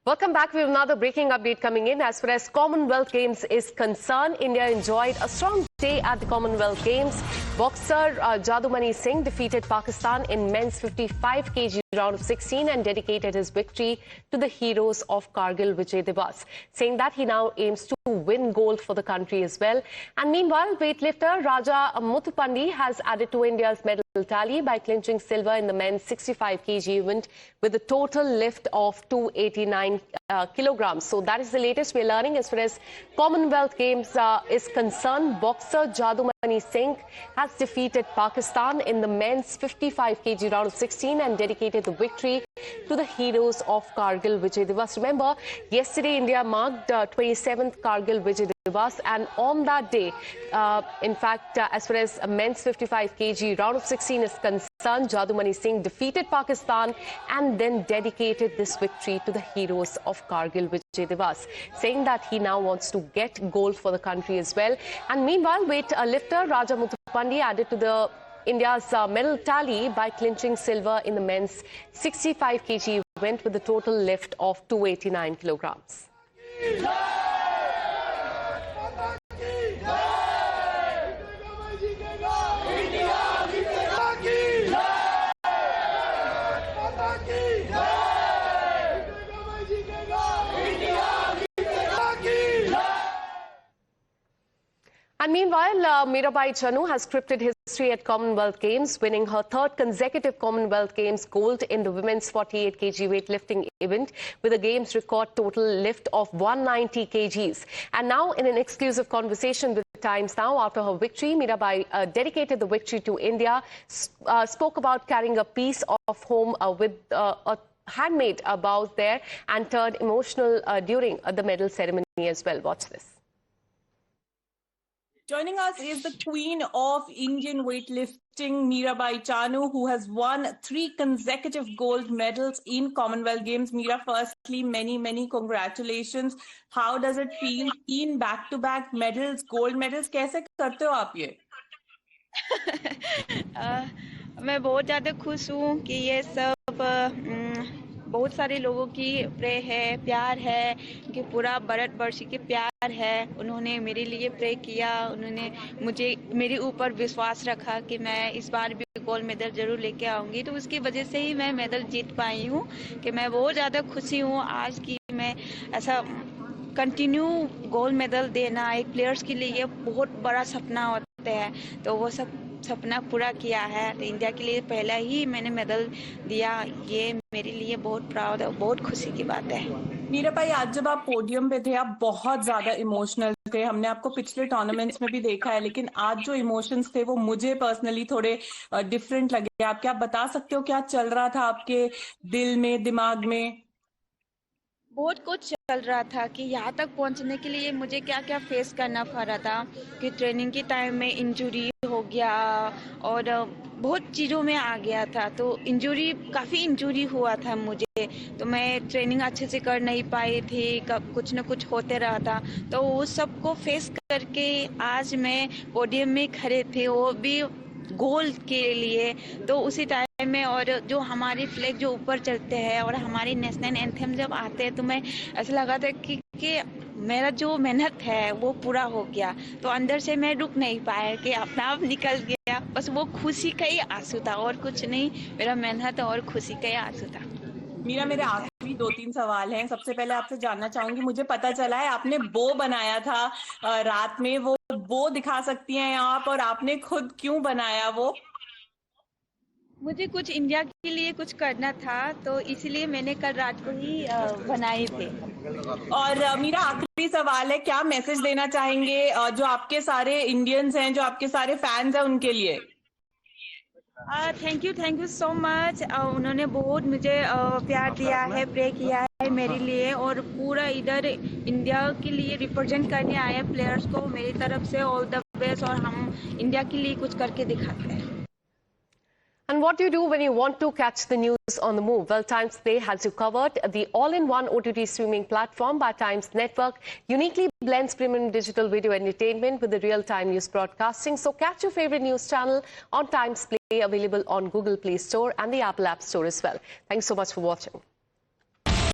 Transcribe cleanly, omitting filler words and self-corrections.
Welcome back. We have another breaking update coming in. As far as Commonwealth Games is concerned, India enjoyed a strong day at the Commonwealth Games. Boxer Jadumani Singh defeated Pakistan in men's 55 kg round of 16 and dedicated his victory to the heroes of Kargil Vijay Diwas, saying that he now aims to win gold for the country as well. And meanwhile, weightlifter Raja Muthupandi has added to India's medal tally by clinching silver in the men's 65 kg event with a total lift of 289 kilograms. So that is the latest we're learning as far as Commonwealth Games is concerned. Boxer Jadumani Singh has defeated Pakistan in the men's 55 kg round of 16 and dedicated the victory to the heroes of Kargil Vijay Diwas. Remember, yesterday India marked 27th Kargil Vijay Diwas, and on that day, in fact, as far as men's 55 kg round of 16 is concerned, Jadumani Singh defeated Pakistan and then dedicated this victory to the heroes of Kargil Vijay Diwas, saying that he now wants to get gold for the country as well. And meanwhile, weightlifter Raja Muthupandi added to the India's medal tally by clinching silver in the men's 65 kg event with a total lift of 289 kilograms. And meanwhile, Mirabai Chanu has scripted history at Commonwealth Games, winning her third consecutive Commonwealth Games gold in the women's 48 kg weightlifting event with a Games record total lift of 190 kgs. And now, in an exclusive conversation with Times Now after her victory, Mirabai dedicated the victory to India, spoke about carrying a piece of home with a handmade bows there, and turned emotional during the medal ceremony as well. Watch this. Joining us is the queen of Indian weightlifting, Mirabai Chanu, who has won 3 consecutive gold medals in Commonwealth Games. Mira, firstly, many congratulations. How does it feel? 3 back-to-back medals, gold medals. कैसे करते हो आप ये? मैं बहुत ज़्यादा खुश हूँ कि ये सब बहुत सारे लोगों की प्रे है, प्यार है, कि पूरा भारतवर्ष के प्यार है। उन्होंने मेरे लिए प्रे किया, उन्होंने मेरे ऊपर विश्वास रखा कि मैं इस बार भी गोल्ड मेडल जरूर लेके आऊंगी। तो उसकी वजह से ही मैं मेडल जीत पाई हूँ कि मैं बहुत ज़्यादा खुशी हूँ आज की मैं ऐसा कंटिन्यू गोल्ड मेडल देना एक प्लेयर्स के लिए बहुत बड़ा सपना होता है, तो वो सब सपना पूरा किया है। तो इंडिया के लिए पहला ही मैंने मेडल दिया, ये मेरे लिए बहुत प्राउड है, बहुत खुशी की बात है। मीरा भाई, आज जब आप पोडियम पे थे आप बहुत ज्यादा इमोशनल थे। हमने आपको पिछले टूर्नामेंट्स में भी देखा है, लेकिन आज जो इमोशंस थे वो मुझे पर्सनली थोड़े डिफरेंट लगे। आप क्या बता सकते हो क्या चल रहा था आपके दिल में, दिमाग में? बहुत कुछ चल रहा था कि यहाँ तक पहुँचने के लिए मुझे क्या क्या फेस करना पड़ रहा था, कि ट्रेनिंग के टाइम में इंजरी हो गया और बहुत चीज़ों में आ गया था। तो काफ़ी इंजरी हुआ था मुझे, तो मैं ट्रेनिंग अच्छे से कर नहीं पाई थी, कब कुछ न कुछ होते रहा था। तो उस सब को फेस करके आज मैं पोडियम में खड़े थे, वो भी गोल्ड के लिए। तो उसी टाइम में और जो हमारी फ्लैग जो ऊपर चलते हैं और हमारी नेशनल एंथम जब आते हैं, तो मैं ऐसा लगा था कि मेरा जो मेहनत है वो पूरा हो गया। तो अंदर से मैं रुक नहीं पाया कि अपना आप निकल गया, बस वो खुशी का ही आंसू था और कुछ नहीं, मेरा मेहनत और खुशी का ही आंसू था। मीरा, मेरे आखिरी 2-3 सवाल हैं। सबसे पहले आपसे जानना चाहूंगी, मुझे पता चला है आपने बो बनाया था रात में, वो बो दिखा सकती हैं आप, और आपने खुद क्यों बनाया वो? मुझे कुछ इंडिया के लिए कुछ करना था, तो इसीलिए मैंने कल रात को ही बनाए थे। और मीरा, आखिरी सवाल है, क्या मैसेज देना चाहेंगे जो आपके सारे इंडियंस हैं, जो आपके सारे फैंस हैं, उनके लिए? Thank you so much. उन्होंने बहुत मुझे प्यार दिया है, प्रे किया है मेरे लिए, और पूरा इधर इंडिया के लिए रिप्रेजेंट करने आए प्लेयर्स को मेरी तरफ से ऑल द बेस्ट, और हम इंडिया के लिए कुछ करके दिखाते हैं। And what do you do when you want to catch the news on the move? Well, Times Today has you covered. The all-in-one OTT streaming platform by Times Network uniquely blends premium digital video entertainment with the real-time news broadcasting. So catch your favorite news channel on Times Play, available on Google Play Store and the Apple App Store as well. Thanks so much for watching.